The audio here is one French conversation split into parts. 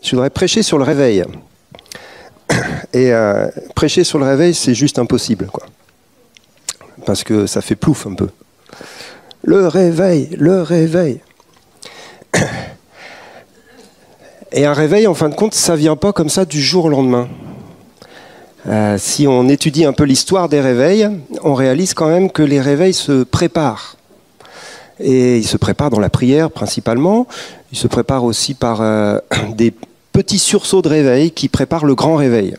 Je voudrais prêcher sur le réveil. Et prêcher sur le réveil, c'est juste impossible, quoi. Parce que ça fait plouf un peu. Le réveil, le réveil. Et un réveil, en fin de compte, ça ne vient pas comme ça du jour au lendemain. Si on étudie un peu l'histoire des réveils, on réalise quand même que les réveils se préparent. Et ils se préparent dans la prière principalement. Ils se préparent aussi par des petits sursauts de réveil qui préparent le grand réveil.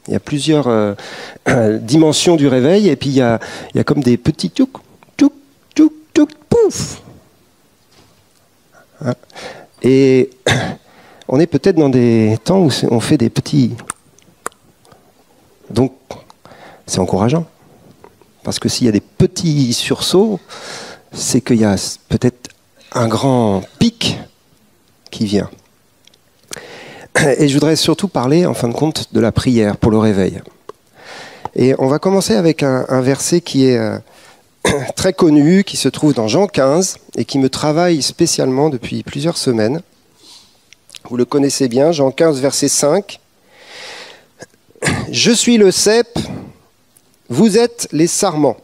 Il y a plusieurs dimensions du réveil, et puis il y a comme des petits tchouk, tchouk, tchouk, tchouk, pouf. Et on est peut-être dans des temps où on fait des petits... Donc, c'est encourageant. Parce que s'il y a des petits sursauts, c'est qu'il y a peut-être un grand pic qui vient. Et je voudrais surtout parler, en fin de compte, de la prière pour le réveil. Et on va commencer avec un verset qui est très connu, qui se trouve dans Jean 15, et qui me travaille spécialement depuis plusieurs semaines. Vous le connaissez bien, Jean 15, verset 5. « Je suis le cep, vous êtes les sarments.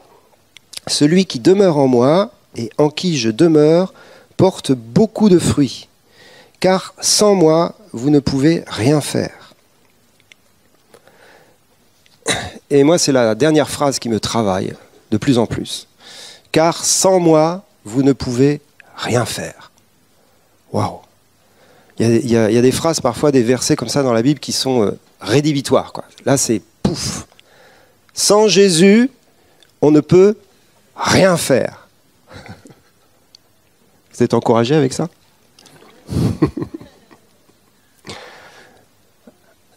Celui qui demeure en moi et en qui je demeure porte beaucoup de fruits. Car sans moi, vous ne pouvez rien faire. » Et moi, c'est la dernière phrase qui me travaille de plus en plus. « Car sans moi, vous ne pouvez rien faire. » Waouh! Il y a des phrases, parfois des versets comme ça dans la Bible qui sont rédhibitoires, quoi. Là, c'est pouf. Sans Jésus, on ne peut rien faire. Vous êtes encouragé avec ça?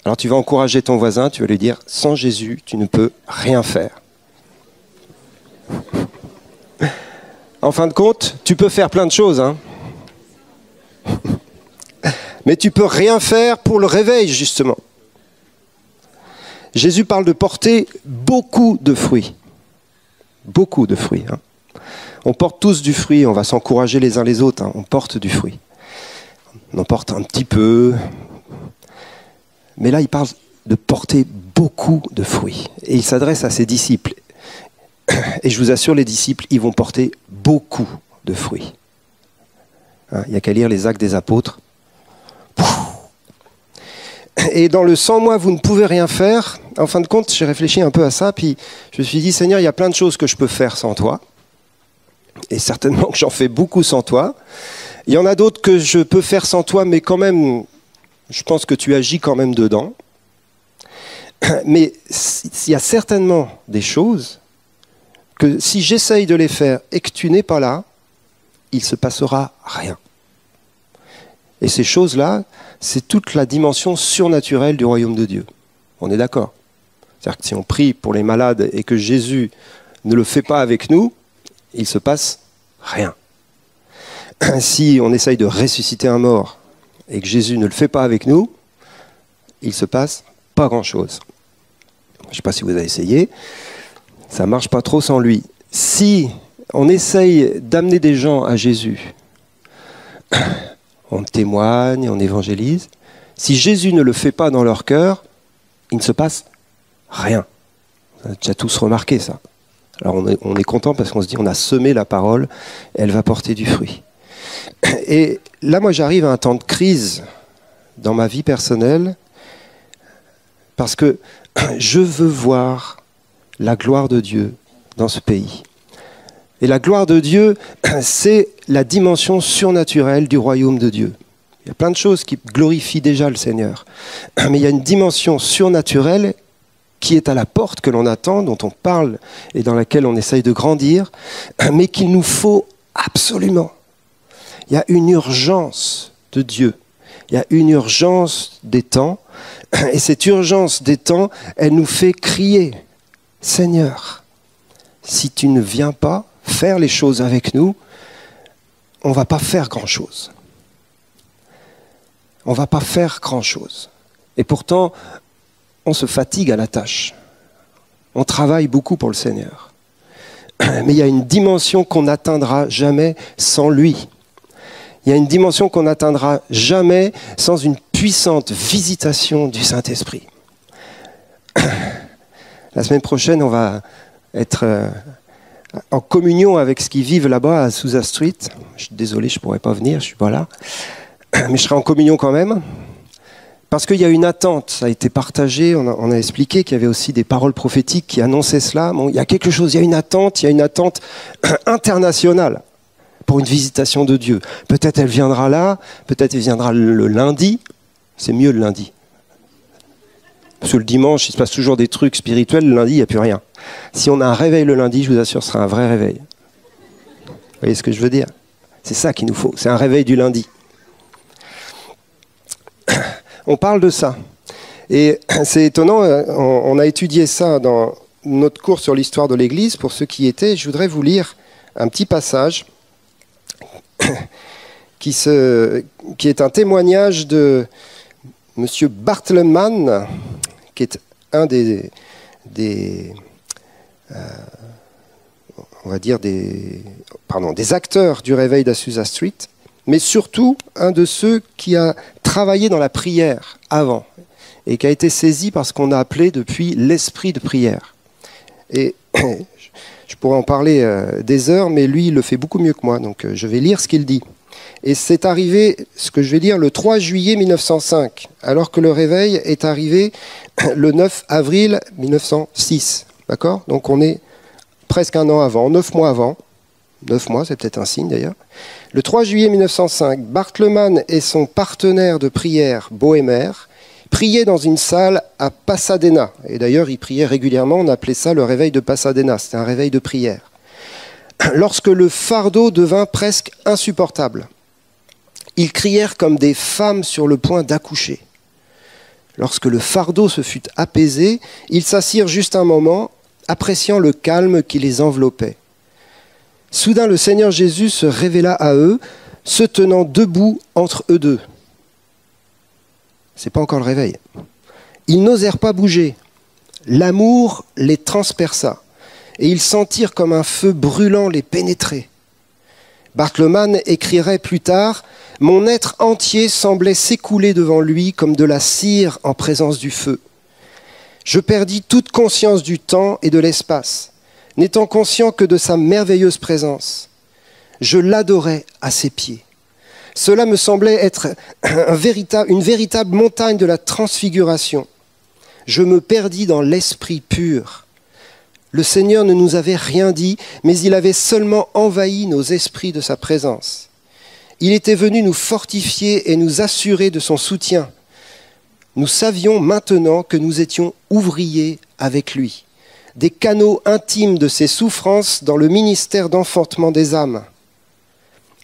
Alors tu vas encourager ton voisin, tu vas lui dire, sans Jésus, tu ne peux rien faire. En fin de compte, tu peux faire plein de choses, hein. Mais tu peux rien faire pour le réveil, justement. Jésus parle de porter beaucoup de fruits. Beaucoup de fruits, hein. On porte tous du fruit, on va s'encourager les uns les autres, hein. On porte du fruit. On en porte un petit peu. Mais là, il parle de porter beaucoup de fruits. Et il s'adresse à ses disciples. Et je vous assure, les disciples, ils vont porter beaucoup de fruits. Hein, il n'y a qu'à lire les Actes des Apôtres. Et dans le « sans moi, vous ne pouvez rien faire », en fin de compte, j'ai réfléchi un peu à ça, puis je me suis dit, Seigneur, il y a plein de choses que je peux faire sans toi. Et certainement que j'en fais beaucoup sans toi. Il y en a d'autres que je peux faire sans toi, mais quand même, je pense que tu agis quand même dedans. Mais il y a certainement des choses que si j'essaye de les faire et que tu n'es pas là, il ne se passera rien. Et ces choses-là, c'est toute la dimension surnaturelle du royaume de Dieu. On est d'accord? C'est-à-dire que si on prie pour les malades et que Jésus ne le fait pas avec nous, il ne se passe rien. Si on essaye de ressusciter un mort et que Jésus ne le fait pas avec nous, il ne se passe pas grand-chose. Je ne sais pas si vous avez essayé, ça ne marche pas trop sans lui. Si on essaye d'amener des gens à Jésus, on témoigne, on évangélise, si Jésus ne le fait pas dans leur cœur, il ne se passe rien. On a déjà tous remarqué ça. Alors on est content parce qu'on se dit on a semé la parole, elle va porter du fruit. Et là, moi, j'arrive à un temps de crise dans ma vie personnelle parce que je veux voir la gloire de Dieu dans ce pays. Et la gloire de Dieu, c'est la dimension surnaturelle du royaume de Dieu. Il y a plein de choses qui glorifient déjà le Seigneur. Mais il y a une dimension surnaturelle qui est à la porte, que l'on attend, dont on parle et dans laquelle on essaye de grandir, mais qu'il nous faut absolument. Il y a une urgence de Dieu. Il y a une urgence des temps. Et cette urgence des temps, elle nous fait crier, « Seigneur, si tu ne viens pas faire les choses avec nous, on ne va pas faire grand-chose. » On ne va pas faire grand-chose. Et pourtant, on se fatigue à la tâche. On travaille beaucoup pour le Seigneur. Mais il y a une dimension qu'on n'atteindra jamais sans lui. Il y a une dimension qu'on n'atteindra jamais sans une puissance puissante visitation du Saint-Esprit. La semaine prochaine, on va être en communion avec ce qu'ils vivent là-bas à Azusa Street. Je suis désolé, je ne pourrai pas venir, je ne suis pas là. Mais je serai en communion quand même. Parce qu'il y a une attente, ça a été partagé, on a expliqué qu'il y avait aussi des paroles prophétiques qui annonçaient cela. Bon, il y a quelque chose, il y a une attente internationale pour une visitation de Dieu. Peut-être elle viendra là, peut-être elle viendra le lundi. C'est mieux le lundi. Parce que le dimanche, il se passe toujours des trucs spirituels, le lundi, il n'y a plus rien. Si on a un réveil le lundi, je vous assure, ce sera un vrai réveil. Vous voyez ce que je veux dire? C'est ça qu'il nous faut, c'est un réveil du lundi. On parle de ça. Et c'est étonnant, on a étudié ça dans notre cours sur l'histoire de l'Église. Pour ceux qui y étaient, je voudrais vous lire un petit passage qui est un témoignage de M. Bartleman, qui est un des acteurs du réveil d'Azusa Street, mais surtout un de ceux qui a travaillé dans la prière avant et qui a été saisi par ce qu'on a appelé depuis l'esprit de prière. Et je pourrais en parler des heures, mais lui, il le fait beaucoup mieux que moi, donc je vais lire ce qu'il dit. Et c'est arrivé, ce que je vais dire, le 3 juillet 1905, alors que le réveil est arrivé le 9 avril 1906. D'accord ? Donc on est presque un an avant, 9 mois avant. 9 mois, c'est peut-être un signe d'ailleurs. Le 3 juillet 1905, Bartleman et son partenaire de prière, Bohémer, priaient dans une salle à Pasadena. Et d'ailleurs, ils priaient régulièrement, on appelait ça le réveil de Pasadena. C'était un réveil de prière. Lorsque le fardeau devint presque insupportable, ils crièrent comme des femmes sur le point d'accoucher. Lorsque le fardeau se fut apaisé, ils s'assirent juste un moment, appréciant le calme qui les enveloppait. Soudain, le Seigneur Jésus se révéla à eux, se tenant debout entre eux deux. C'est pas encore le réveil. Ils n'osèrent pas bouger. L'amour les transperça, et ils sentirent comme un feu brûlant les pénétrer. Bartleman écrirait plus tard « Mon être entier semblait s'écouler devant lui comme de la cire en présence du feu. Je perdis toute conscience du temps et de l'espace, n'étant conscient que de sa merveilleuse présence. Je l'adorais à ses pieds. Cela me semblait être une véritable montagne de la transfiguration. Je me perdis dans l'esprit pur. Le Seigneur ne nous avait rien dit, mais il avait seulement envahi nos esprits de sa présence. Il était venu nous fortifier et nous assurer de son soutien. Nous savions maintenant que nous étions ouvriers avec lui, des canaux intimes de ses souffrances dans le ministère d'enfantement des âmes.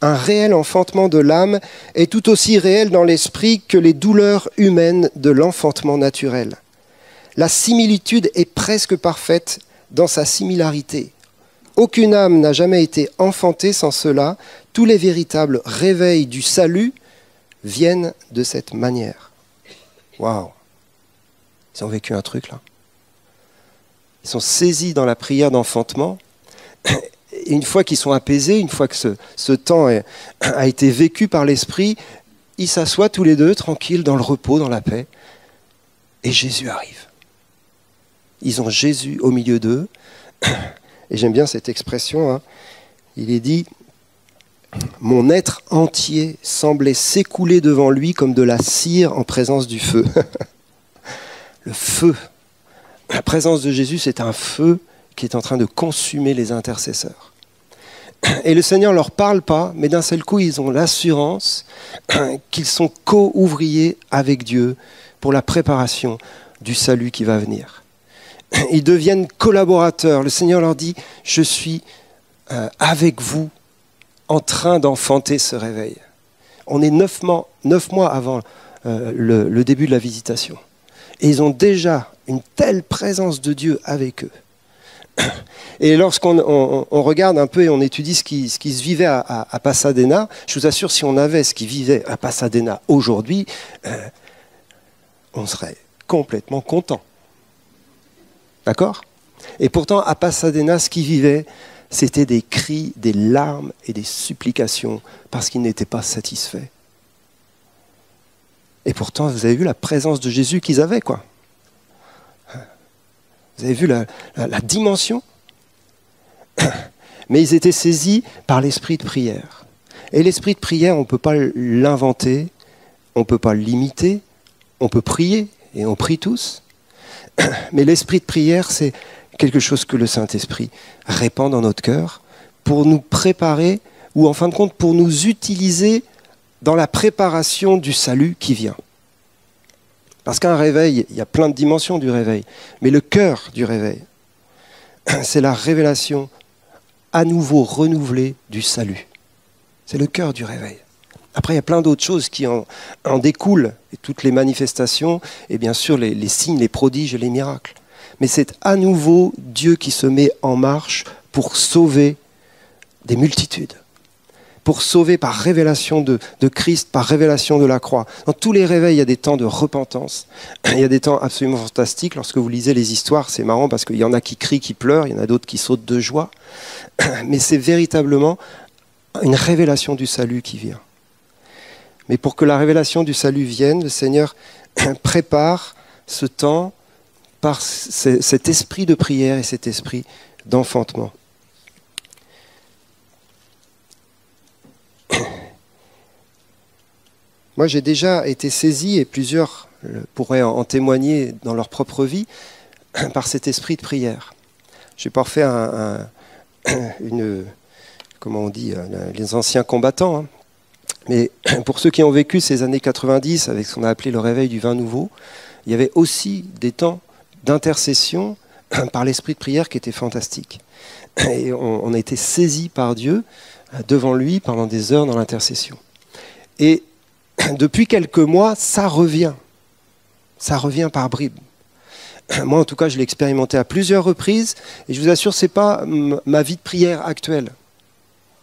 Un réel enfantement de l'âme est tout aussi réel dans l'esprit que les douleurs humaines de l'enfantement naturel. La similitude est presque parfaite dans sa similarité. Aucune âme n'a jamais été enfantée sans cela. Tous les véritables réveils du salut viennent de cette manière. Waouh! Ils ont vécu un truc là. Ils sont saisis dans la prière d'enfantement. Et une fois qu'ils sont apaisés, une fois que ce temps a été vécu par l'Esprit, ils s'assoient tous les deux, tranquilles, dans le repos, dans la paix. Et Jésus arrive. Ils ont Jésus au milieu d'eux. Et j'aime bien cette expression. Hein. Il est dit « Mon être entier semblait s'écouler devant lui comme de la cire en présence du feu. » Le feu. La présence de Jésus, c'est un feu qui est en train de consumer les intercesseurs. Et le Seigneur ne leur parle pas, mais d'un seul coup, ils ont l'assurance qu'ils sont co-ouvriers avec Dieu pour la préparation du salut qui va venir. Ils deviennent collaborateurs. Le Seigneur leur dit « Je suis avec vous en train d'enfanter ce réveil. » On est 9 mois avant le début de la visitation. Et ils ont déjà une telle présence de Dieu avec eux. Et lorsqu'on regarde un peu et on étudie ce qui se vivait à Pasadena, je vous assure, si on avait ce qui vivait à Pasadena aujourd'hui, on serait complètement content. D'accord ? Et pourtant, à Pasadena, ce qui vivait, c'était des cris, des larmes et des supplications parce qu'ils n'étaient pas satisfaits. Et pourtant, vous avez vu la présence de Jésus qu'ils avaient, quoi. Vous avez vu la dimension? Mais ils étaient saisis par l'esprit de prière. Et l'esprit de prière, on ne peut pas l'inventer, on ne peut pas l'imiter, on peut prier, et on prie tous. Mais l'esprit de prière, c'est quelque chose que le Saint-Esprit répand dans notre cœur pour nous préparer, ou en fin de compte, pour nous utiliser dans la préparation du salut qui vient. Parce qu'un réveil, il y a plein de dimensions du réveil, mais le cœur du réveil, c'est la révélation à nouveau renouvelée du salut. C'est le cœur du réveil. Après, il y a plein d'autres choses qui en découlent, et toutes les manifestations, et bien sûr les signes, les prodiges et les miracles. Mais c'est à nouveau Dieu qui se met en marche pour sauver des multitudes. Pour sauver par révélation de Christ, par révélation de la croix. Dans tous les réveils, il y a des temps de repentance. Il y a des temps absolument fantastiques. Lorsque vous lisez les histoires, c'est marrant parce qu'il y en a qui crient, qui pleurent, il y en a d'autres qui sautent de joie. Mais c'est véritablement une révélation du salut qui vient. Mais pour que la révélation du salut vienne, le Seigneur prépare ce temps par cet esprit de prière et cet esprit d'enfantement. Moi, j'ai déjà été saisi, et plusieurs pourraient en témoigner dans leur propre vie, par cet esprit de prière. Je n'ai pas refait comment on dit, les anciens combattants, hein. Mais pour ceux qui ont vécu ces années 90 avec ce qu'on a appelé le réveil du vin nouveau, il y avait aussi des temps d'intercession par l'esprit de prière qui étaient fantastiques. Et on a été saisis par Dieu devant lui pendant des heures dans l'intercession. Et depuis quelques mois, ça revient. Ça revient par bribes. Moi, en tout cas, je l'ai expérimenté à plusieurs reprises. Et je vous assure, ce n'est pas ma vie de prière actuelle.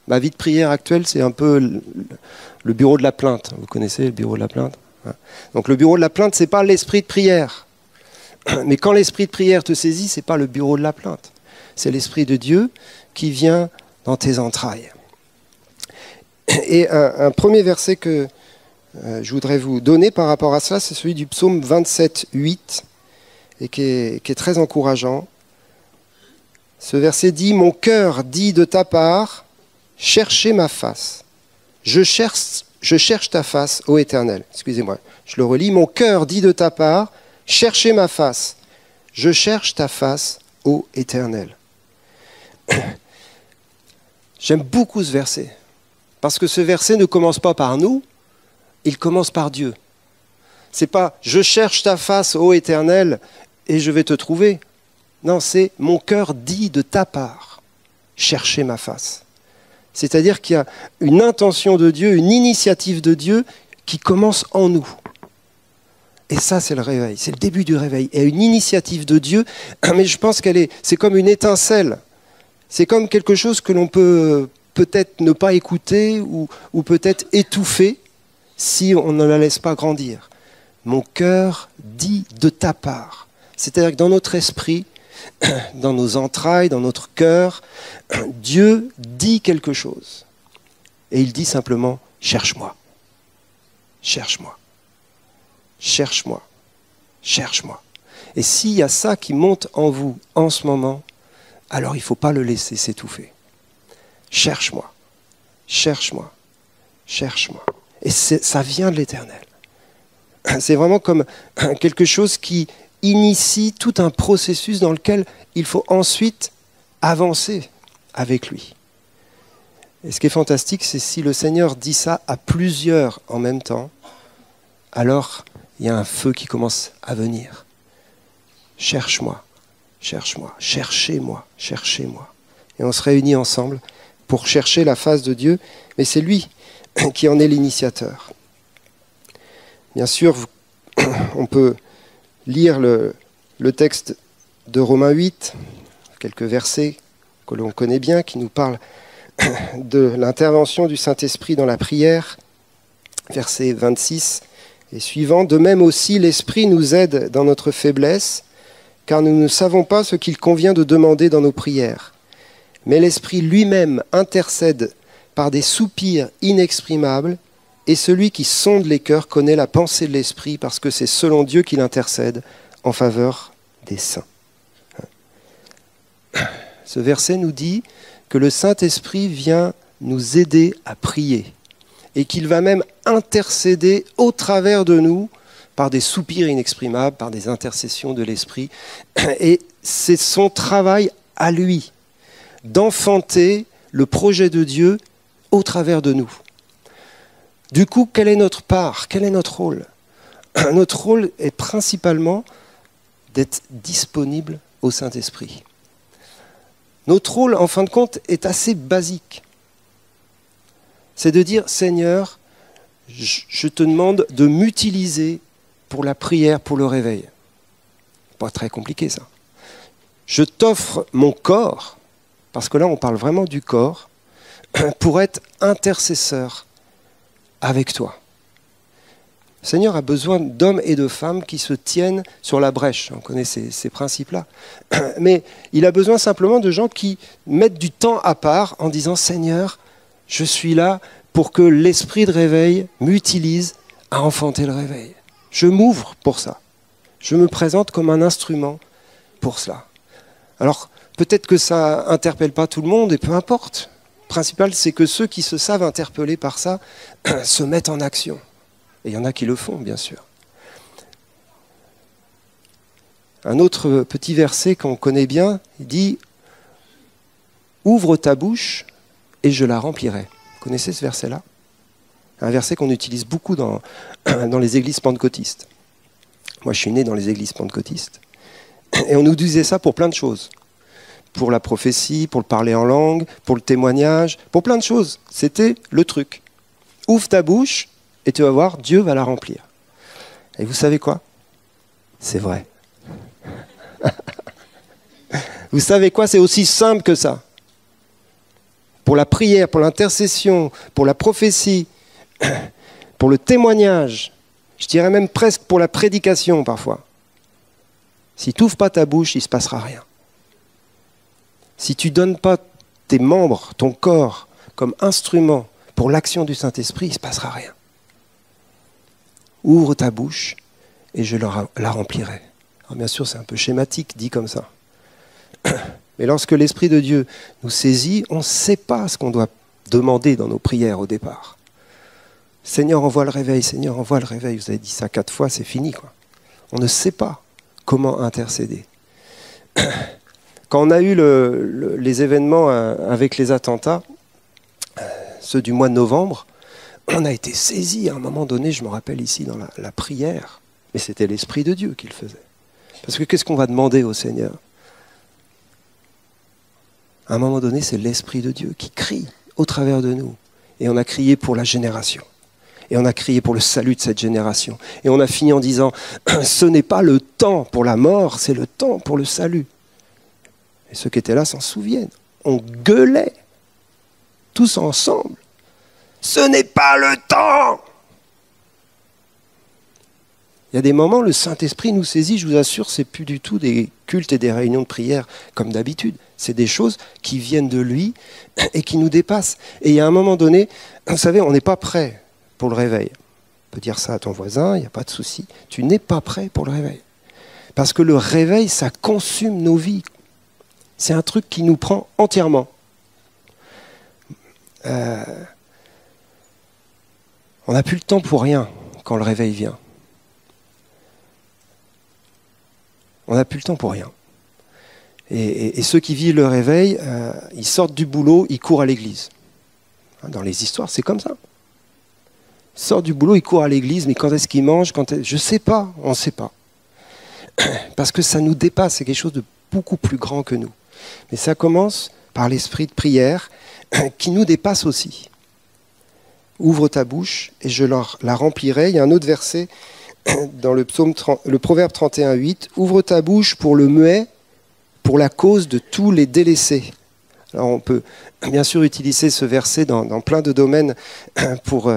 Ma vie de prière actuelle, c'est un peu le bureau de la plainte. Vous connaissez le bureau de la plainte? Donc le bureau de la plainte, ce n'est pas l'esprit de prière. Mais quand l'esprit de prière te saisit, ce n'est pas le bureau de la plainte. C'est l'Esprit de Dieu qui vient dans tes entrailles. Et un premier verset que je voudrais vous donner par rapport à ça, c'est celui du psaume 27, 8, et qui est très encourageant. Ce verset dit « Mon cœur dit de ta part, cherchez ma face. Je cherche ta face, ô Éternel. » Excusez-moi, je le relis. « Mon cœur dit de ta part, cherchez ma face. Je cherche ta face, ô Éternel. » J'aime beaucoup ce verset, parce que ce verset ne commence pas par nous, il commence par Dieu. C'est pas « je cherche ta face, ô Éternel, et je vais te trouver ». Non, c'est « mon cœur dit de ta part, cherchez ma face ». C'est-à-dire qu'il y a une intention de Dieu, une initiative de Dieu qui commence en nous. Et ça, c'est le réveil, c'est le début du réveil. Et une initiative de Dieu, mais je pense c'est comme une étincelle. C'est comme quelque chose que l'on peut peut-être ne pas écouter ou peut-être étouffer si on ne la laisse pas grandir. Mon cœur dit de ta part. C'est-à-dire que dans notre esprit, dans nos entrailles, dans notre cœur, Dieu dit quelque chose. Et il dit simplement, cherche-moi. Cherche-moi. Cherche-moi. Cherche-moi. Et s'il y a ça qui monte en vous en ce moment, alors il ne faut pas le laisser s'étouffer. Cherche-moi. Cherche-moi. Cherche-moi. Et ça vient de l'Éternel. C'est vraiment comme quelque chose qui initie tout un processus dans lequel il faut ensuite avancer avec lui. Et ce qui est fantastique, c'est si le Seigneur dit ça à plusieurs en même temps, alors il y a un feu qui commence à venir. Cherche-moi, cherche-moi, cherchez-moi, cherchez-moi. Et on se réunit ensemble pour chercher la face de Dieu, mais c'est lui qui en est l'initiateur. Bien sûr, on peut lire le texte de Romains 8, quelques versets que l'on connaît bien, qui nous parlent de l'intervention du Saint-Esprit dans la prière, verset 26 et suivant. De même aussi, l'Esprit nous aide dans notre faiblesse, car nous ne savons pas ce qu'il convient de demander dans nos prières. Mais l'Esprit lui-même intercède par des soupirs inexprimables Et celui qui sonde les cœurs connaît la pensée de l'Esprit, parce que c'est selon Dieu qu'il intercède en faveur des saints. Ce verset nous dit que le Saint-Esprit vient nous aider à prier et qu'il va même intercéder au travers de nous par des soupirs inexprimables, par des intercessions de l'Esprit. Et c'est son travail à lui d'enfanter le projet de Dieu au travers de nous. Du coup, quelle est notre part? Quel est notre rôle? Notre rôle est principalement d'être disponible au Saint-Esprit. Notre rôle, en fin de compte, est assez basique. C'est de dire, Seigneur, je te demande de m'utiliser pour la prière, pour le réveil. Pas très compliqué, ça. Je t'offre mon corps, parce que là, on parle vraiment du corps, pour être intercesseur avec toi. Le Seigneur a besoin d'hommes et de femmes qui se tiennent sur la brèche. On connaît ces principes-là. Mais il a besoin simplement de gens qui mettent du temps à part en disant « Seigneur, je suis là pour que l'esprit de réveil m'utilise à enfanter le réveil. Je m'ouvre pour ça. Je me présente comme un instrument pour cela. » Alors, peut-être que ça n'interpelle pas tout le monde, et peu importe. Le principal, c'est que ceux qui se savent interpeller par ça se mettent en action. Et il y en a qui le font, bien sûr. Un autre petit verset qu'on connaît bien, il dit « Ouvre ta bouche et je la remplirai ». Vous connaissez ce verset-là? Un verset qu'on utilise beaucoup dans les églises pentecôtistes. Moi, je suis né dans les églises pentecôtistes. Et on nous disait ça pour plein de choses. Pour la prophétie, pour le parler en langue, pour le témoignage, pour plein de choses. C'était le truc. Ouvre ta bouche et tu vas voir, Dieu va la remplir. Et vous savez quoi? C'est vrai. Vous savez quoi? C'est aussi simple que ça. Pour la prière, pour l'intercession, pour la prophétie, pour le témoignage, je dirais même presque pour la prédication parfois. Si tu n'ouvres pas ta bouche, il ne se passera rien. Si tu ne donnes pas tes membres, ton corps, comme instrument pour l'action du Saint-Esprit, il ne se passera rien. Ouvre ta bouche et je la remplirai. Alors bien sûr, c'est un peu schématique, dit comme ça. Mais lorsque l'Esprit de Dieu nous saisit, on ne sait pas ce qu'on doit demander dans nos prières au départ. Seigneur, envoie le réveil, Seigneur, envoie le réveil. Vous avez dit ça 4 fois, c'est fini, quoi. On ne sait pas comment intercéder. Quand on a eu les événements avec les attentats, ceux du mois de novembre, on a été saisis à un moment donné, je me rappelle ici dans la prière, mais c'était l'Esprit de Dieu qui le faisait. Parce que qu'est-ce qu'on va demander au Seigneur? À un moment donné, c'est l'Esprit de Dieu qui crie au travers de nous. Et on a crié pour la génération. Et on a crié pour le salut de cette génération. Et on a fini en disant, ce n'est pas le temps pour la mort, c'est le temps pour le salut. Et ceux qui étaient là s'en souviennent. On gueulait, tous ensemble. Ce n'est pas le temps! Il y a des moments, le Saint-Esprit nous saisit, je vous assure, c'est plus du tout des cultes et des réunions de prière comme d'habitude. C'est des choses qui viennent de lui et qui nous dépassent. Et il y a un moment donné, vous savez, on n'est pas prêt pour le réveil. On peut dire ça à ton voisin, il n'y a pas de souci. Tu n'es pas prêt pour le réveil. Parce que le réveil, ça consume nos vies. C'est un truc qui nous prend entièrement. On n'a plus le temps pour rien quand le réveil vient. On n'a plus le temps pour rien. Et ceux qui vivent le réveil, ils sortent du boulot, ils courent à l'église. Dans les histoires, c'est comme ça. Ils sortent du boulot, ils courent à l'église, mais quand est-ce qu'ils mangent? Je ne sais pas, on ne sait pas. Parce que ça nous dépasse, c'est quelque chose de beaucoup plus grand que nous. Mais ça commence par l'esprit de prière qui nous dépasse aussi. Ouvre ta bouche et je la remplirai. Il y a un autre verset dans le Proverbe 31:8. Ouvre ta bouche pour le muet, pour la cause de tous les délaissés. Alors on peut bien sûr utiliser ce verset dans plein de domaines pour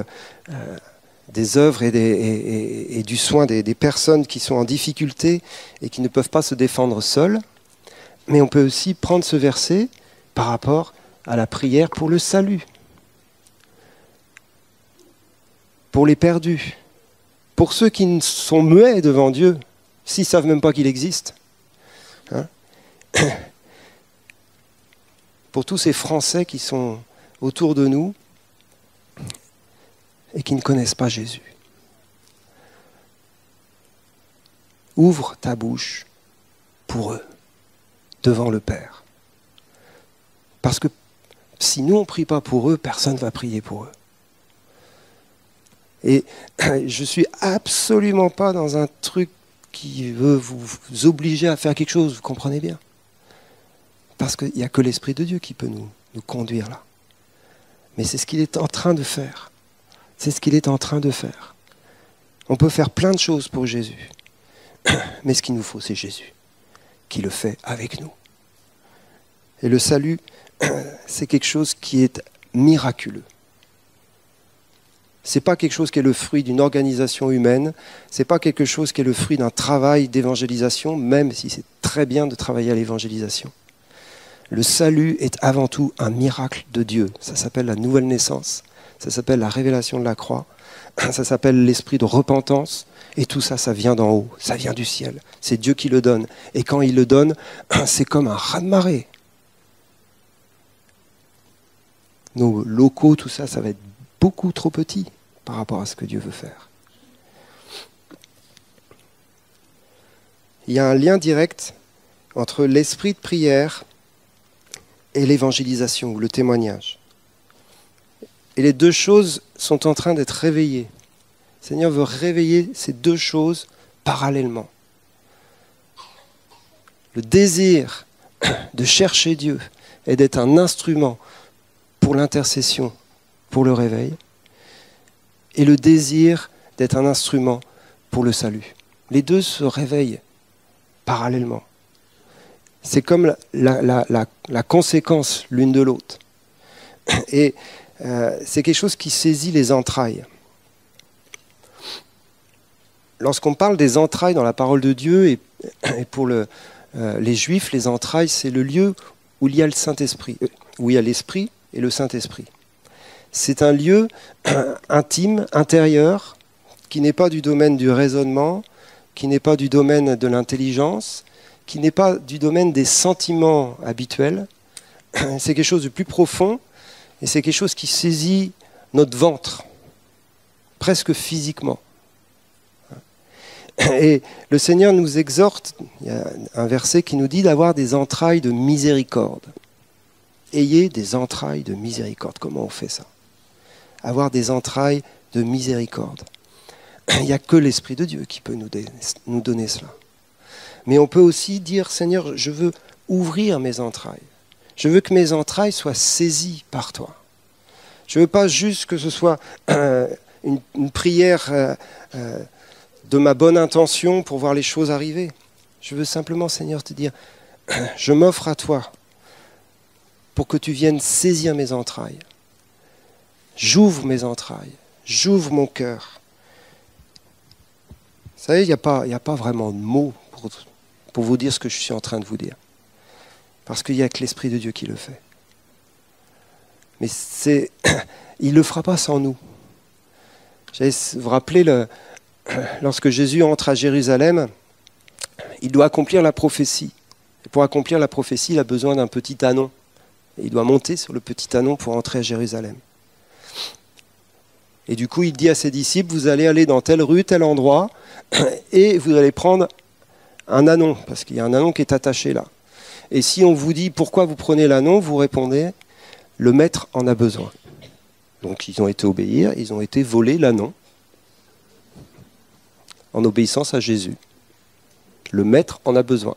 des œuvres et du soin des personnes qui sont en difficulté et qui ne peuvent pas se défendre seules. Mais on peut aussi prendre ce verset par rapport à la prière pour le salut. pour les perdus, pour ceux qui sont muets devant Dieu, s'ils ne savent même pas qu'il existe. Hein? Pour tous ces Français qui sont autour de nous et qui ne connaissent pas Jésus. Ouvre ta bouche pour eux, devant le Père. Parce que si nous on ne prie pas pour eux, personne ne va prier pour eux. Et je ne suis absolument pas dans un truc qui veut vous obliger à faire quelque chose, vous comprenez bien. Parce qu'il n'y a que l'Esprit de Dieu qui peut nous conduire là. Mais c'est ce qu'il est en train de faire. C'est ce qu'il est en train de faire. On peut faire plein de choses pour Jésus. Mais ce qu'il nous faut, c'est Jésus, qui le fait avec nous. Et le salut, c'est quelque chose qui est miraculeux. Ce n'est pas quelque chose qui est le fruit d'une organisation humaine, ce n'est pas quelque chose qui est le fruit d'un travail d'évangélisation, même si c'est très bien de travailler à l'évangélisation. Le salut est avant tout un miracle de Dieu. Ça s'appelle la nouvelle naissance, ça s'appelle la révélation de la croix, ça s'appelle l'esprit de repentance, et tout ça, ça vient d'en haut, ça vient du ciel. C'est Dieu qui le donne. Et quand il le donne, c'est comme un raz-de-marée. Nos locaux, tout ça, ça va être beaucoup trop petit par rapport à ce que Dieu veut faire. Il y a un lien direct entre l'esprit de prière et l'évangélisation, ou le témoignage. Et les deux choses sont en train d'être réveillées. Le Seigneur veut réveiller ces deux choses parallèlement. Le désir de chercher Dieu et d'être un instrument pour l'intercession, pour le réveil, et le désir d'être un instrument pour le salut. Les deux se réveillent parallèlement. C'est comme la conséquence l'une de l'autre. Et c'est quelque chose qui saisit les entrailles. Lorsqu'on parle des entrailles dans la parole de Dieu, et pour les Juifs, les entrailles, c'est le lieu où il y a le Saint-Esprit, où il y a l'Esprit et le Saint-Esprit. C'est un lieu intime, intérieur, qui n'est pas du domaine du raisonnement, qui n'est pas du domaine de l'intelligence, qui n'est pas du domaine des sentiments habituels. C'est quelque chose de plus profond, et c'est quelque chose qui saisit notre ventre, presque physiquement. Et le Seigneur nous exhorte, il y a un verset qui nous dit d'avoir des entrailles de miséricorde. Ayez des entrailles de miséricorde. Comment on fait ça? Avoir des entrailles de miséricorde. Il n'y a que l'Esprit de Dieu qui peut nous donner cela. Mais on peut aussi dire, Seigneur, je veux ouvrir mes entrailles. Je veux que mes entrailles soient saisies par toi. Je ne veux pas juste que ce soit une prière de ma bonne intention pour voir les choses arriver. Je veux simplement, Seigneur, te dire, je m'offre à toi pour que tu viennes saisir mes entrailles. J'ouvre mes entrailles, j'ouvre mon cœur. Vous savez, il n'y a pas vraiment de mots pour vous dire ce que je suis en train de vous dire. Parce qu'il n'y a que l'Esprit de Dieu qui le fait. Mais il ne le fera pas sans nous. Vous vous rappelez, lorsque Jésus entre à Jérusalem, il doit accomplir la prophétie. Et pour accomplir la prophétie, il a besoin d'un petit ânon. Et il doit monter sur le petit ânon pour entrer à Jérusalem. Et du coup, il dit à ses disciples, vous allez aller dans telle rue, tel endroit, et vous allez prendre un ânon, parce qu'il y a un ânon qui est attaché là. Et si on vous dit pourquoi vous prenez l'ânon, vous répondez, le maître en a besoin. Donc ils ont été obéir, ils ont été voler l'ânon, en obéissance à Jésus. Le maître en a besoin.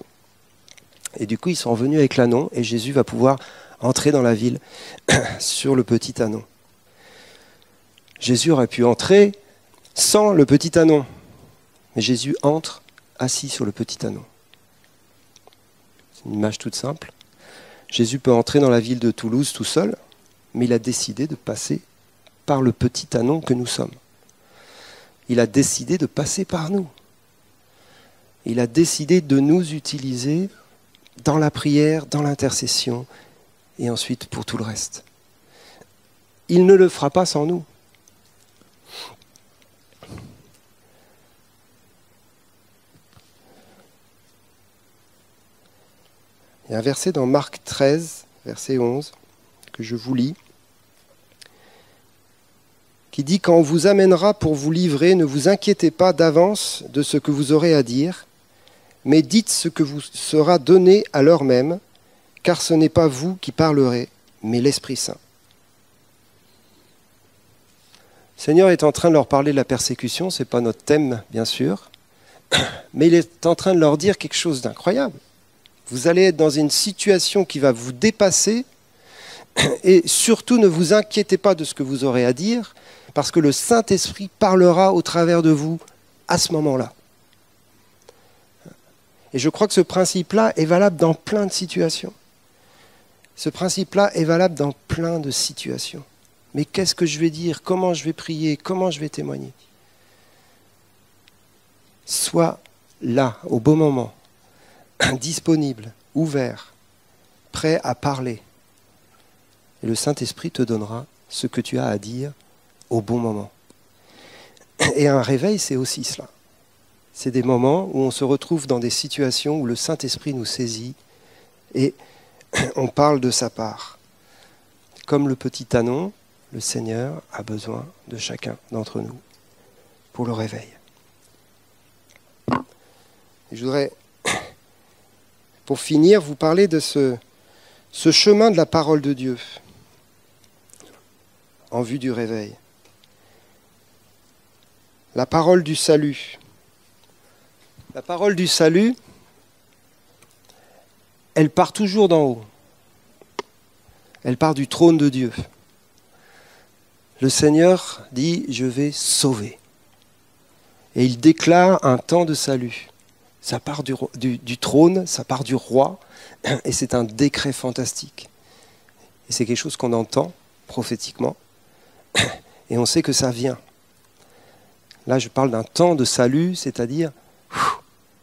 Et du coup, ils sont revenus avec l'ânon, et Jésus va pouvoir entrer dans la ville sur le petit ânon. Jésus aurait pu entrer sans le petit ânon. Mais Jésus entre assis sur le petit ânon. C'est une image toute simple. Jésus peut entrer dans la ville de Toulouse tout seul, mais il a décidé de passer par le petit ânon que nous sommes. Il a décidé de passer par nous. Il a décidé de nous utiliser dans la prière, dans l'intercession, et ensuite pour tout le reste. Il ne le fera pas sans nous. Il y a un verset dans Marc 13, verset 11, que je vous lis, qui dit « Quand on vous amènera pour vous livrer, ne vous inquiétez pas d'avance de ce que vous aurez à dire, mais dites ce que vous sera donné à l'heure même, car ce n'est pas vous qui parlerez, mais l'Esprit Saint. » Le Seigneur est en train de leur parler de la persécution, ce n'est pas notre thème, bien sûr, mais il est en train de leur dire quelque chose d'incroyable. Vous allez être dans une situation qui va vous dépasser, et surtout ne vous inquiétez pas de ce que vous aurez à dire, parce que le Saint-Esprit parlera au travers de vous à ce moment-là. Et je crois que ce principe-là est valable dans plein de situations. Ce principe-là est valable dans plein de situations. Mais qu'est-ce que je vais dire? Comment je vais prier? Comment je vais témoigner? Sois là, au bon moment, disponible, ouvert, prêt à parler. Et le Saint-Esprit te donnera ce que tu as à dire au bon moment. Et un réveil, c'est aussi cela. C'est des moments où on se retrouve dans des situations où le Saint-Esprit nous saisit et on parle de sa part. Comme le petit anon, le Seigneur a besoin de chacun d'entre nous pour le réveil. Et je voudrais, pour finir, vous parler de ce chemin de la parole de Dieu en vue du réveil. La parole du salut. La parole du salut, elle part toujours d'en haut. Elle part du trône de Dieu. Le Seigneur dit « Je vais sauver ». Et il déclare un temps de salut. Ça part du trône, ça part du roi, et c'est un décret fantastique. Et c'est quelque chose qu'on entend prophétiquement, et on sait que ça vient. Là, je parle d'un temps de salut, c'est-à-dire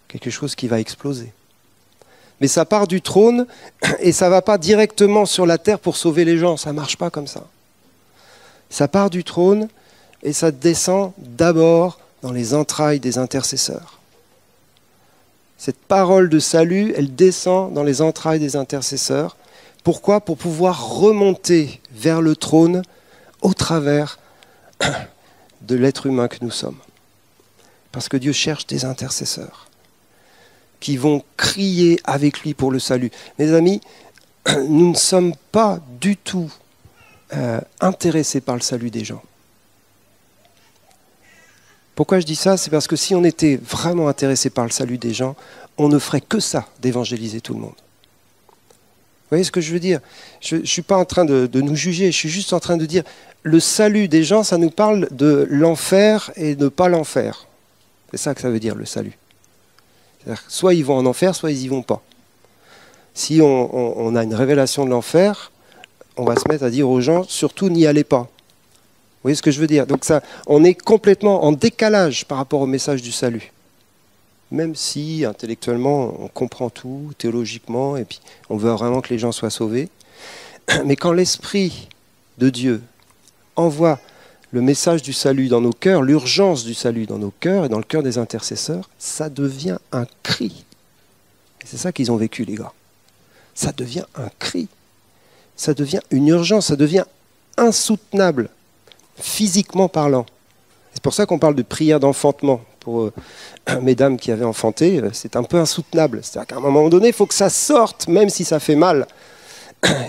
quelque chose qui va exploser. Mais ça part du trône et ça ne va pas directement sur la terre pour sauver les gens. Ça ne marche pas comme ça. Ça part du trône et ça descend d'abord dans les entrailles des intercesseurs. Cette parole de salut, elle descend dans les entrailles des intercesseurs. Pourquoi? Pour pouvoir remonter vers le trône au travers de l'être humain que nous sommes. Parce que Dieu cherche des intercesseurs qui vont crier avec lui pour le salut. Mes amis, nous ne sommes pas du tout intéressés par le salut des gens. Pourquoi je dis ça? C'est parce que si on était vraiment intéressé par le salut des gens, on ne ferait que ça, d'évangéliser tout le monde. Vous voyez ce que je veux dire? Je ne suis pas en train de nous juger, je suis juste en train de dire le salut des gens, ça nous parle de l'enfer et de pas l'enfer. C'est ça que ça veut dire, le salut. C'est-à-dire, soit ils vont en enfer, soit ils n'y vont pas. Si on a une révélation de l'enfer, on va se mettre à dire aux gens, surtout n'y allez pas. Vous voyez ce que je veux dire? Donc ça, on est complètement en décalage par rapport au message du salut. Même si intellectuellement on comprend tout, théologiquement, et puis on veut vraiment que les gens soient sauvés. Mais quand l'Esprit de Dieu envoie le message du salut dans nos cœurs, l'urgence du salut dans nos cœurs et dans le cœur des intercesseurs, ça devient un cri. Et c'est ça qu'ils ont vécu, les gars. Ça devient un cri. Ça devient une urgence, ça devient insoutenable, physiquement parlant. C'est pour ça qu'on parle de prière d'enfantement. Pour mesdames qui avaient enfanté, c'est un peu insoutenable. C'est-à-dire qu'à un moment donné, il faut que ça sorte, même si ça fait mal.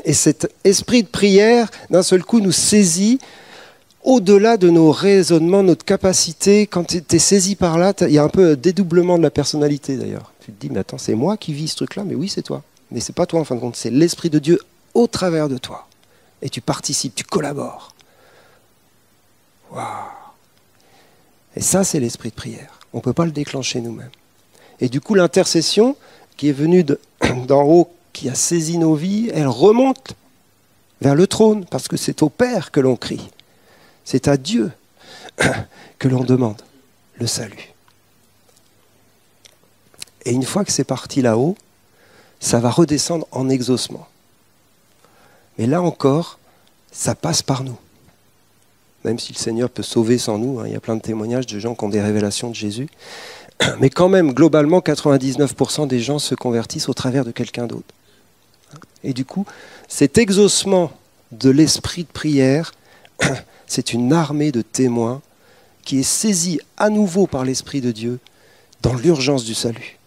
Et cet esprit de prière, d'un seul coup, nous saisit au-delà de nos raisonnements, notre capacité. Quand tu es saisi par là, il y a un peu un dédoublement de la personnalité, d'ailleurs. Tu te dis, mais attends, c'est moi qui vis ce truc-là? Mais oui, c'est toi. Mais c'est pas toi, en fin de compte. C'est l'Esprit de Dieu au travers de toi. Et tu participes, tu collabores. Waouh! Et ça, c'est l'esprit de prière. On ne peut pas le déclencher nous-mêmes. Et du coup, l'intercession qui est venue d'en haut, qui a saisi nos vies, elle remonte vers le trône, parce que c'est au Père que l'on crie. C'est à Dieu que l'on demande le salut. Et une fois que c'est parti là-haut, ça va redescendre en exaucement. Mais là encore, ça passe par nous. Même si le Seigneur peut sauver sans nous, hein, il y a plein de témoignages de gens qui ont des révélations de Jésus. Mais quand même, globalement, 99% des gens se convertissent au travers de quelqu'un d'autre. Et du coup, cet exaucement de l'esprit de prière, c'est une armée de témoins qui est saisie à nouveau par l'Esprit de Dieu dans l'urgence du salut.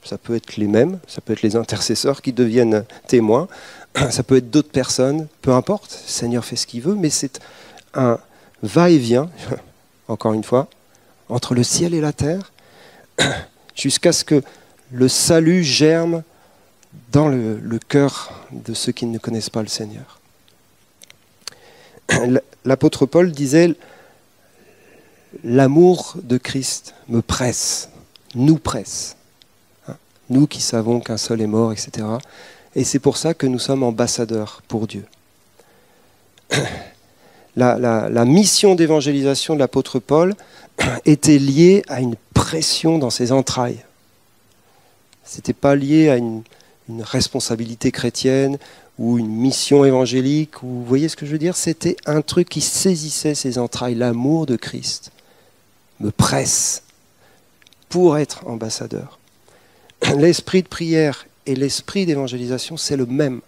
Ça peut être les mêmes, ça peut être les intercesseurs qui deviennent témoins, ça peut être d'autres personnes, peu importe, le Seigneur fait ce qu'il veut, mais c'est un va-et-vient, encore une fois, entre le ciel et la terre, jusqu'à ce que le salut germe dans le cœur de ceux qui ne connaissent pas le Seigneur. L'apôtre Paul disait « L'amour de Christ me presse, nous presse. » Nous qui savons qu'un seul est mort, etc. Et c'est pour ça que nous sommes ambassadeurs pour Dieu. La mission d'évangélisation de l'apôtre Paul était liée à une pression dans ses entrailles. Ce n'était pas lié à une responsabilité chrétienne ou une mission évangélique. Ou, vous voyez ce que je veux dire? C'était un truc qui saisissait ses entrailles. L'amour de Christ me presse pour être ambassadeur. L'esprit de prière et l'esprit d'évangélisation, c'est le même.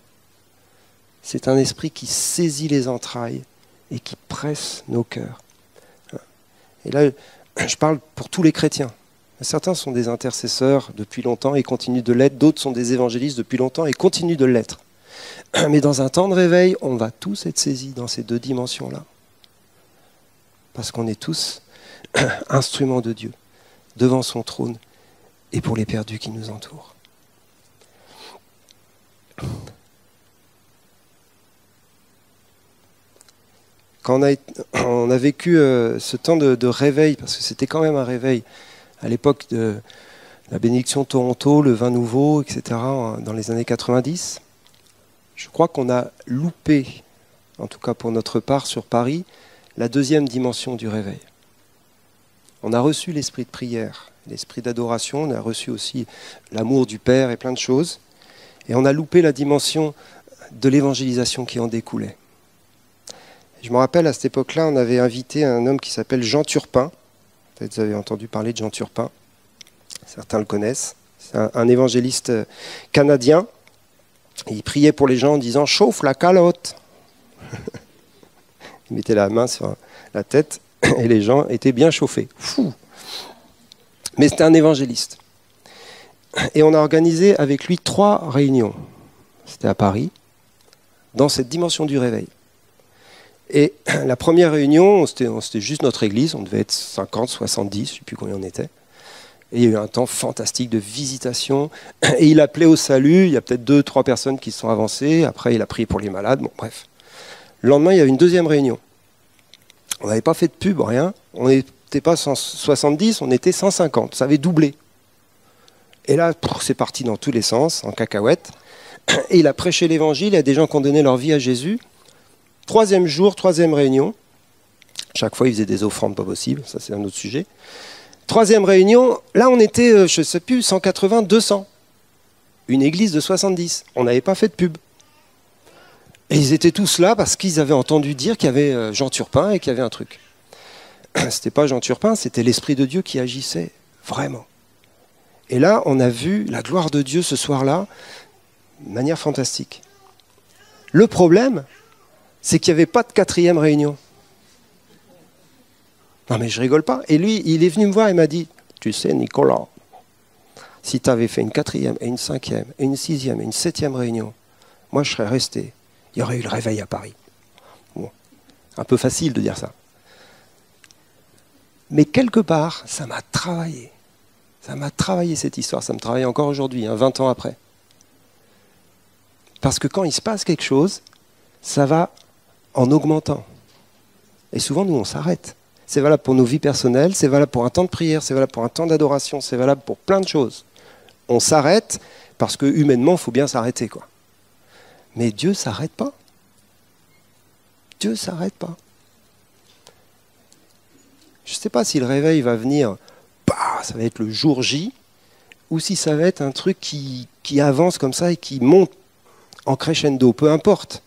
C'est un esprit qui saisit les entrailles et qui presse nos cœurs. Et là, je parle pour tous les chrétiens. Certains sont des intercesseurs depuis longtemps et continuent de l'être. D'autres sont des évangélistes depuis longtemps et continuent de l'être. Mais dans un temps de réveil, on va tous être saisis dans ces deux dimensions-là. Parce qu'on est tous instruments de Dieu, devant son trône, et pour les perdus qui nous entourent. Quand on a vécu ce temps de réveil, parce que c'était quand même un réveil, à l'époque de la bénédiction Toronto, le vin nouveau, etc., dans les années 90, je crois qu'on a loupé, en tout cas pour notre part sur Paris, la deuxième dimension du réveil. On a reçu l'esprit de prière, l'esprit d'adoration, on a reçu aussi l'amour du Père et plein de choses. Et on a loupé la dimension de l'évangélisation qui en découlait. Je me rappelle, à cette époque-là, on avait invité un homme qui s'appelle Jean Turpin. Peut-être vous avez entendu parler de Jean Turpin. Certains le connaissent. C'est un évangéliste canadien. Et il priait pour les gens en disant « Chauffe la calotte !» Il mettait la main sur la tête et les gens étaient bien chauffés. Fou. Mais c'était un évangéliste. Et on a organisé avec lui 3 réunions. C'était à Paris, dans cette dimension du réveil. Et la première réunion, c'était juste notre église, on devait être 50, 70, je ne sais plus combien on était. Et il y a eu un temps fantastique de visitation. Et il appelait au salut, il y a peut-être 2-3 personnes qui se sont avancées. Après, il a prié pour les malades, bon bref. Le lendemain, il y a eu une deuxième réunion. On n'avait pas fait de pub, rien. On n'était pas 170, on était 150. Ça avait doublé. Et là, c'est parti dans tous les sens, en cacahuète. Et il a prêché l'évangile, il y a des gens qui ont donné leur vie à Jésus. 3e jour, 3e réunion. Chaque fois, il faisait des offrandes pas possibles, ça c'est un autre sujet. 3e réunion, là on était, je ne sais plus, 180, 200. Une église de 70. On n'avait pas fait de pub. Et ils étaient tous là parce qu'ils avaient entendu dire qu'il y avait Jean Turpin et qu'il y avait un truc. C'était pas Jean Turpin, c'était l'Esprit de Dieu qui agissait, vraiment. Et là, on a vu la gloire de Dieu ce soir-là, de manière fantastique. Le problème, c'est qu'il n'y avait pas de 4e réunion. Non mais je rigole pas. Et lui, il est venu me voir et m'a dit, tu sais Nicolas, si tu avais fait une 4e et une 5e et une 6e et une 7e réunion, moi je serais resté. Il y aurait eu le réveil à Paris. Bon, un peu facile de dire ça. Mais quelque part, ça m'a travaillé. Ça m'a travaillé cette histoire, ça me travaille encore aujourd'hui, 20 ans après. Parce que quand il se passe quelque chose, ça va en augmentant. Et souvent, nous, on s'arrête. C'est valable pour nos vies personnelles, c'est valable pour un temps de prière, c'est valable pour un temps d'adoration, c'est valable pour plein de choses. On s'arrête parce que humainement, il faut bien s'arrêter, quoi. Mais Dieu ne s'arrête pas. Dieu ne s'arrête pas. Je ne sais pas si le réveil va venir, ça va être le jour J, ou si ça va être un truc qui avance comme ça et qui monte en crescendo, peu importe.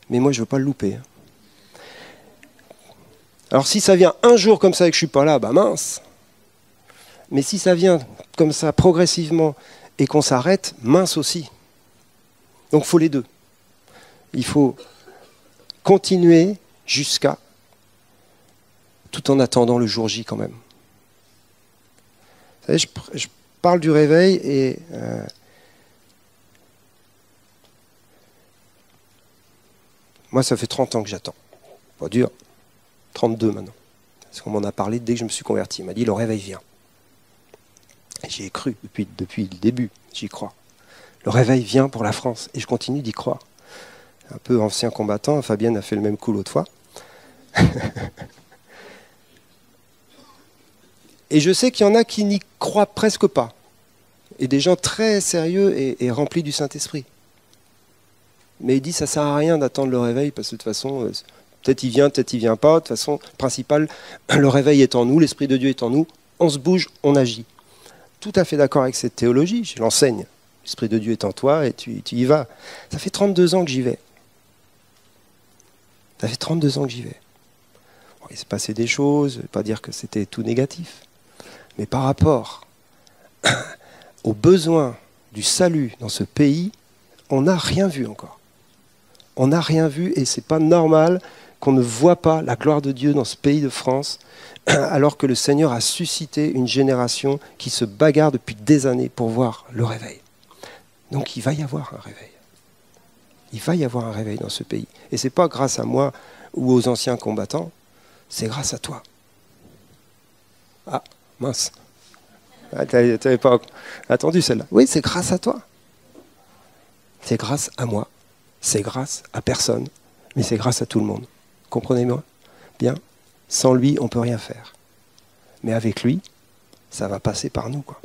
Mais moi, je ne veux pas le louper. Alors si ça vient un jour comme ça et que je ne suis pas là, bah mince. Mais si ça vient comme ça progressivement et qu'on s'arrête mince aussi. Donc il faut les deux. Il faut continuer jusqu'à, tout en attendant le jour J quand même. Vous savez, je parle du réveil et moi ça fait 30 ans que j'attends. Pas dur, 32 maintenant. Parce qu'on m'en a parlé dès que je me suis converti. Il m'a dit le réveil vient. Et j'y ai cru depuis le début, j'y crois. Le réveil vient pour la France et je continue d'y croire. Un peu ancien combattant, Fabienne a fait le même coup l'autre fois. Et je sais qu'il y en a qui n'y croient presque pas. Et des gens très sérieux et remplis du Saint-Esprit. Mais il dit ça ne sert à rien d'attendre le réveil parce que de toute façon, peut-être il vient pas. De toute façon, le principal, le réveil est en nous, l'Esprit de Dieu est en nous. On se bouge, on agit. Tout à fait d'accord avec cette théologie, je l'enseigne. L'Esprit de Dieu est en toi et tu y vas. Ça fait 32 ans que j'y vais. Ça fait 32 ans que j'y vais. Bon, il s'est passé des choses, je ne vais pas dire que c'était tout négatif. Mais par rapport aux besoins du salut dans ce pays, on n'a rien vu encore. On n'a rien vu et ce n'est pas normal qu'on ne voit pas la gloire de Dieu dans ce pays de France, alors que le Seigneur a suscité une génération qui se bagarre depuis des années pour voir le réveil. Donc il va y avoir un réveil. Il va y avoir un réveil dans ce pays. Et ce n'est pas grâce à moi ou aux anciens combattants, c'est grâce à toi. Ah, mince. Ah, tu n'avais pas attendu celle-là. Oui, c'est grâce à toi. C'est grâce à moi. C'est grâce à personne. Mais c'est grâce à tout le monde. Comprenez-moi bien? Sans lui, on ne peut rien faire. Mais avec lui, ça va passer par nous, quoi.